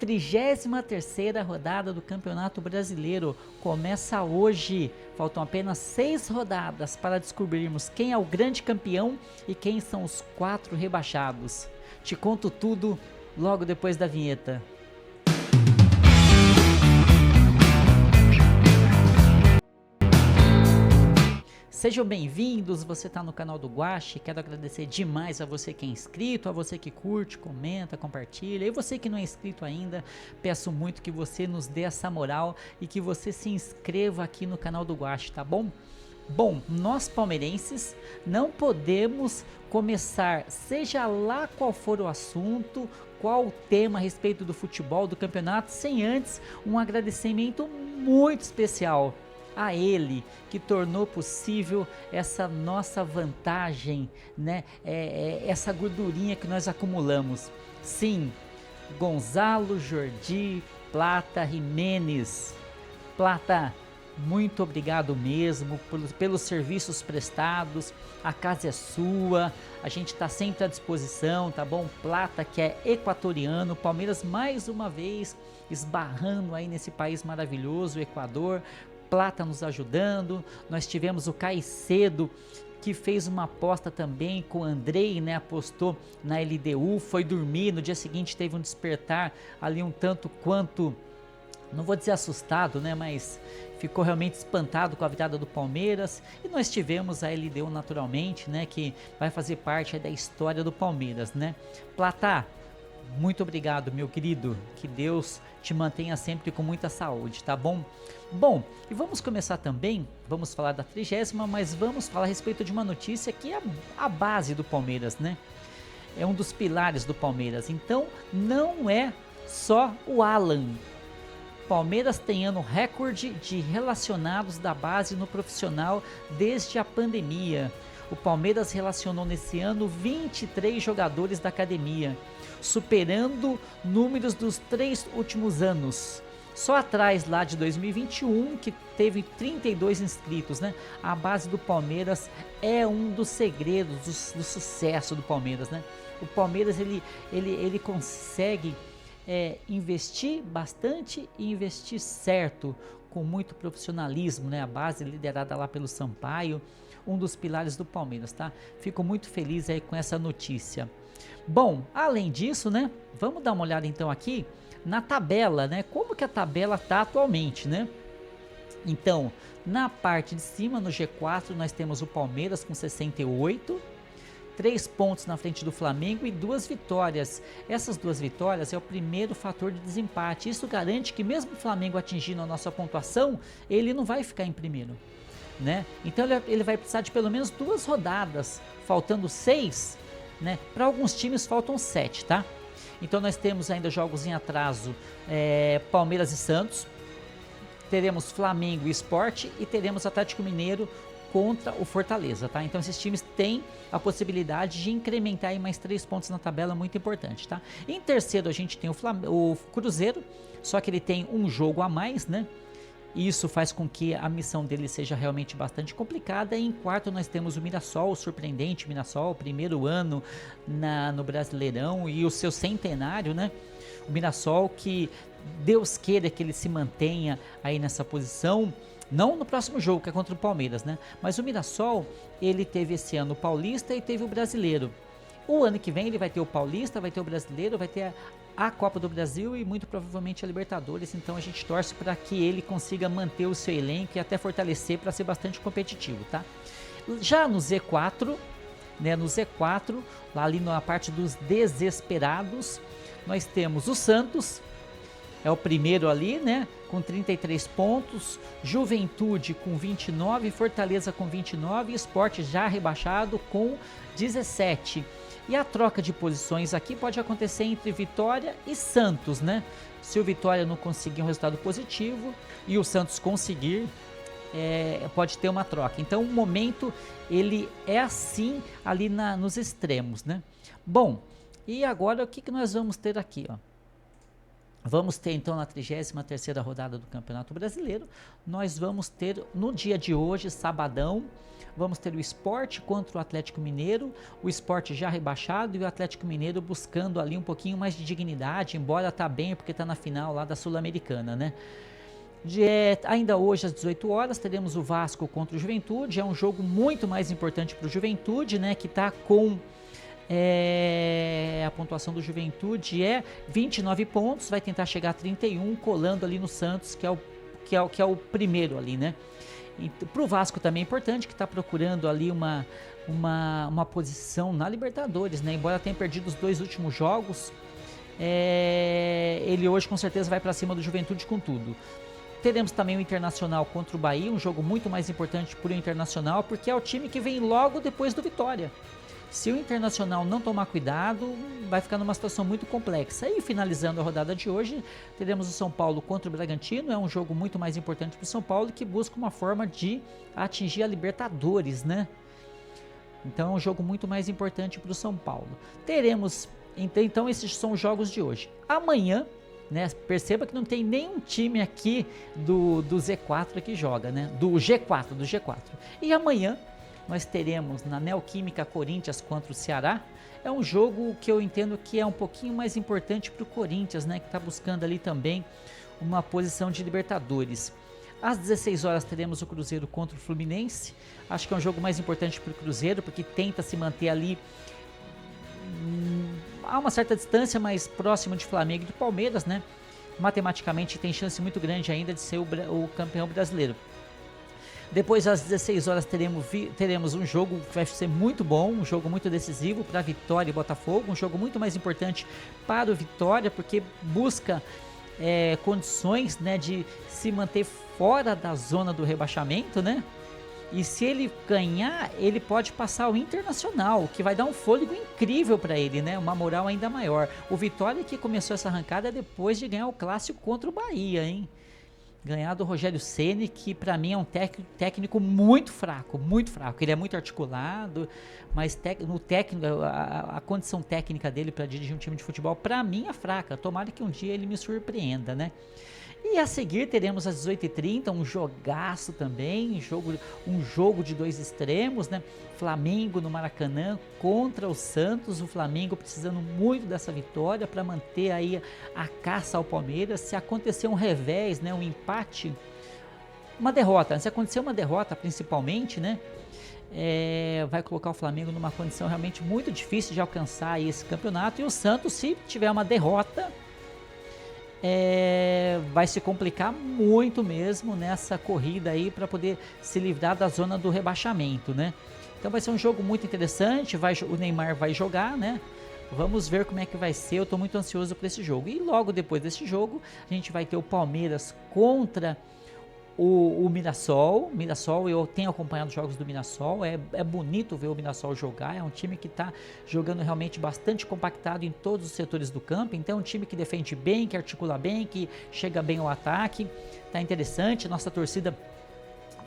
33ª rodada do Campeonato Brasileiro começa hoje. Faltam apenas 6 rodadas para descobrirmos quem é o grande campeão e quem são os 4 rebaixados. Te conto tudo logo depois da vinheta. Sejam bem-vindos, você está no canal do Guache. Quero agradecer demais a você que é inscrito, a você que curte, comenta, compartilha. E você que não é inscrito ainda, peço muito que você nos dê essa moral e que você se inscreva aqui no canal do Guache, tá bom? Bom, nós palmeirenses não podemos começar, seja lá qual for o assunto, qual o tema a respeito do futebol, do campeonato, sem antes um agradecimento muito especial a ele que tornou possível essa nossa vantagem, né? Essa gordurinha que nós acumulamos. Sim, Gonzalo Jordi Plata Jimenez. Plata, muito obrigado mesmo pelos serviços prestados. A casa é sua, a gente está sempre à disposição, tá bom? Plata, que é equatoriano, Palmeiras mais uma vez esbarrando aí nesse país maravilhoso, o Equador. Plata nos ajudando. Nós tivemos o Caicedo, que fez uma aposta também com o Andrei, né? Apostou na LDU, foi dormir, no dia seguinte teve um despertar ali um tanto quanto, não vou dizer assustado, né? Mas ficou realmente espantado com a virada do Palmeiras. E nós tivemos a LDU naturalmente, né? Que vai fazer parte da história do Palmeiras, né? Plata, muito obrigado, meu querido, que Deus te mantenha sempre com muita saúde, tá bom? Bom, e vamos começar também, vamos falar da 30ª, mas vamos falar a respeito de uma notícia que é a base do Palmeiras, né? É um dos pilares do Palmeiras, então não é só o Alan. Palmeiras tem ano recorde de relacionados da base no profissional desde a pandemia. O Palmeiras relacionou nesse ano 23 jogadores da academia, superando números dos 3 últimos anos. Só atrás lá de 2021, que teve 32 inscritos, né? A base do Palmeiras é um dos segredos do sucesso do Palmeiras, né? O Palmeiras ele consegue investir bastante e investir certo, com muito profissionalismo, né? A base liderada lá pelo Sampaio, um dos pilares do Palmeiras, tá? Fico muito feliz aí com essa notícia. Bom, além disso, né? Vamos dar uma olhada então aqui na tabela, né? Como que a tabela tá atualmente, né? Então, na parte de cima, no G4, nós temos o Palmeiras com 68, 3 pontos na frente do Flamengo e 2 vitórias. Essas 2 vitórias é o primeiro fator de desempate. Isso garante que mesmo o Flamengo atingindo a nossa pontuação, ele não vai ficar em primeiro, né? Então ele vai precisar de pelo menos 2 rodadas, faltando 6, né? Para alguns times faltam 7, tá? Então nós temos ainda jogos em atraso, Palmeiras e Santos, teremos Flamengo e Sport e teremos Atlético Mineiro contra o Fortaleza, tá? Então esses times têm a possibilidade de incrementar aí mais 3 pontos na tabela, muito importante, tá? Em terceiro a gente tem o Cruzeiro, só que ele tem um jogo a mais, né? Isso faz com que a missão dele seja realmente bastante complicada. E em quarto nós temos o Mirassol, o surpreendente Mirassol, primeiro ano no Brasileirão e o seu centenário, né? O Mirassol, que Deus queira que ele se mantenha aí nessa posição, não no próximo jogo, que é contra o Palmeiras, né? Mas o Mirassol, ele teve esse ano o Paulista e teve o Brasileiro. O ano que vem ele vai ter o Paulista, vai ter o Brasileiro, vai ter a Copa do Brasil e muito provavelmente a Libertadores. Então a gente torce para que ele consiga manter o seu elenco e até fortalecer para ser bastante competitivo, tá? Já no Z4, né, no Z4, lá ali na parte dos desesperados, nós temos o Santos, é o primeiro ali, né, com 33 pontos, Juventude com 29, Fortaleza com 29 e Sport já rebaixado com 17. E a troca de posições aqui pode acontecer entre Vitória e Santos, né? Se o Vitória não conseguir um resultado positivo e o Santos conseguir, pode ter uma troca. Então o momento ele é assim ali nos extremos, né? Bom, e agora o que nós vamos ter aqui, ó? Vamos ter então na 33ª rodada do Campeonato Brasileiro, nós vamos ter no dia de hoje, sabadão, vamos ter o Sport contra o Atlético Mineiro, o Sport já rebaixado e o Atlético Mineiro buscando ali um pouquinho mais de dignidade, embora tá bem porque tá na final lá da Sul-Americana, né? Ainda hoje às 18 horas teremos o Vasco contra o Juventude, é um jogo muito mais importante para o Juventude, né, que está com a pontuação do Juventude é 29 pontos, vai tentar chegar a 31, colando ali no Santos, que é o primeiro ali, né? Para o Vasco também é importante, que está procurando ali uma posição na Libertadores, né? Embora tenha perdido os 2 últimos jogos, ele hoje com certeza vai para cima do Juventude com tudo. Teremos também o Internacional contra o Bahia, um jogo muito mais importante para o Internacional, porque é o time que vem logo depois do Vitória. Se o Internacional não tomar cuidado, vai ficar numa situação muito complexa. E finalizando a rodada de hoje, teremos o São Paulo contra o Bragantino, é um jogo muito mais importante para o São Paulo, que busca uma forma de atingir a Libertadores, né? Então é um jogo muito mais importante para o São Paulo. Teremos, então esses são os jogos de hoje. Amanhã, né, perceba que não tem nenhum time aqui do Z4 que joga, né? Do G4. E amanhã nós teremos na Neoquímica Corinthians contra o Ceará. É um jogo que eu entendo que é um pouquinho mais importante para o Corinthians, né, que está buscando ali também uma posição de Libertadores. Às 16 horas teremos o Cruzeiro contra o Fluminense. Acho que é um jogo mais importante para o Cruzeiro, porque tenta se manter ali a uma certa distância, mais próximo de Flamengo e do Palmeiras, né? Matematicamente tem chance muito grande ainda de ser o campeão brasileiro. Depois às 16 horas teremos um jogo que vai ser muito bom, um jogo muito decisivo para Vitória e Botafogo, um jogo muito mais importante para o Vitória, porque busca condições, né, de se manter fora da zona do rebaixamento, né? E se ele ganhar, ele pode passar o Internacional, que vai dar um fôlego incrível para ele, né? Uma moral ainda maior. O Vitória que começou essa arrancada depois de ganhar o clássico contra o Bahia, hein? Ganhar do Rogério Ceni, que para mim é um técnico muito fraco, muito fraco. Ele é muito articulado, mas no técnico, a condição técnica dele para dirigir um time de futebol, para mim é fraca. Tomara que um dia ele me surpreenda, né? E a seguir teremos às 18h30 um jogaço também, um jogo de 2 extremos, né? Flamengo no Maracanã contra o Santos, o Flamengo precisando muito dessa vitória para manter aí a caça ao Palmeiras. Se acontecer um revés, né, um empate, uma derrota, se acontecer uma derrota principalmente, né, vai colocar o Flamengo numa condição realmente muito difícil de alcançar esse campeonato, e o Santos, se tiver uma derrota, vai se complicar muito mesmo nessa corrida aí para poder se livrar da zona do rebaixamento, né? Então vai ser um jogo muito interessante, o Neymar vai jogar, né? Vamos ver como é que vai ser, eu estou muito ansioso por esse jogo. E logo depois desse jogo, a gente vai ter o Palmeiras contra o Mirassol. Eu tenho acompanhado os jogos do Mirassol, é bonito ver o Mirassol jogar, é um time que está jogando realmente bastante compactado em todos os setores do campo, então é um time que defende bem, que articula bem, que chega bem ao ataque, tá interessante, nossa torcida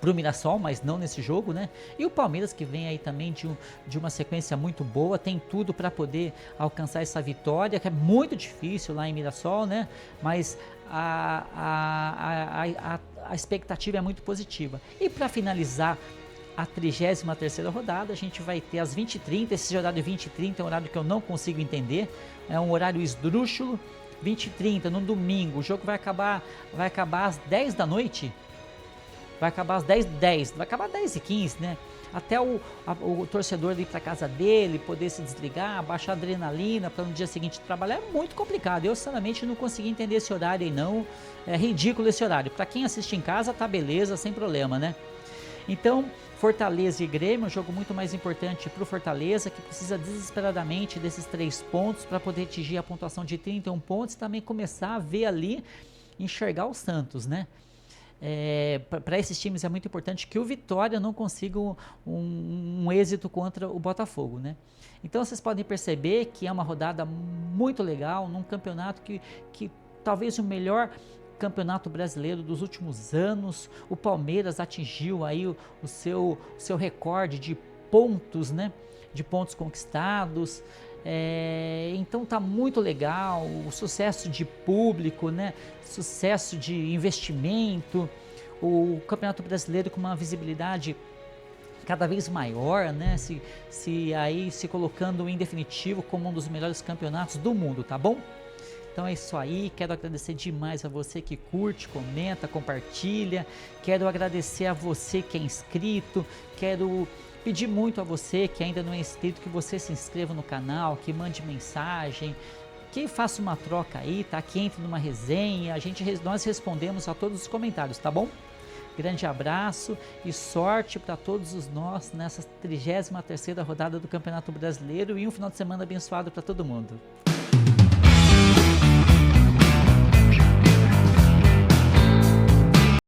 pro Mirassol, mas não nesse jogo, né? E o Palmeiras, que vem aí também de uma sequência muito boa, tem tudo para poder alcançar essa vitória, que é muito difícil lá em Mirassol, né? Mas a expectativa é muito positiva. E para finalizar a 33ª rodada, a gente vai ter às 20h30, esse horário 20h30 é um horário que eu não consigo entender, é um horário esdrúxulo. 20h30 no domingo, o jogo vai acabar às 10 da noite, vai acabar às 10h10, vai acabar às 10h15, né? Até o torcedor ir para casa dele, poder se desligar, baixar a adrenalina para no dia seguinte trabalhar, é muito complicado. Eu, sinceramente, não consegui entender esse horário aí, não. É ridículo esse horário. Para quem assiste em casa, tá beleza, sem problema, né? Então, Fortaleza e Grêmio, um jogo muito mais importante para o Fortaleza, que precisa desesperadamente desses 3 pontos para poder atingir a pontuação de 31 pontos e também começar a ver ali, enxergar o Santos, né? Para esses times é muito importante que o Vitória não consiga um êxito contra o Botafogo, né? Então vocês podem perceber que é uma rodada muito legal, num campeonato que talvez o melhor campeonato brasileiro dos últimos anos. O Palmeiras atingiu aí o seu recorde de pontos, né? De pontos conquistados. Então tá muito legal, o sucesso de público, né? Sucesso de investimento, o Campeonato Brasileiro com uma visibilidade cada vez maior, né? Se colocando em definitivo como um dos melhores campeonatos do mundo, tá bom? Então é isso aí, quero agradecer demais a você que curte, comenta, compartilha, quero agradecer a você que é inscrito, quero pedir muito a você que ainda não é inscrito, que você se inscreva no canal, que mande mensagem, que faça uma troca aí, tá? Que entre numa resenha, nós respondemos a todos os comentários, tá bom? Grande abraço e sorte para todos nós nessa 33ª rodada do Campeonato Brasileiro e um final de semana abençoado para todo mundo.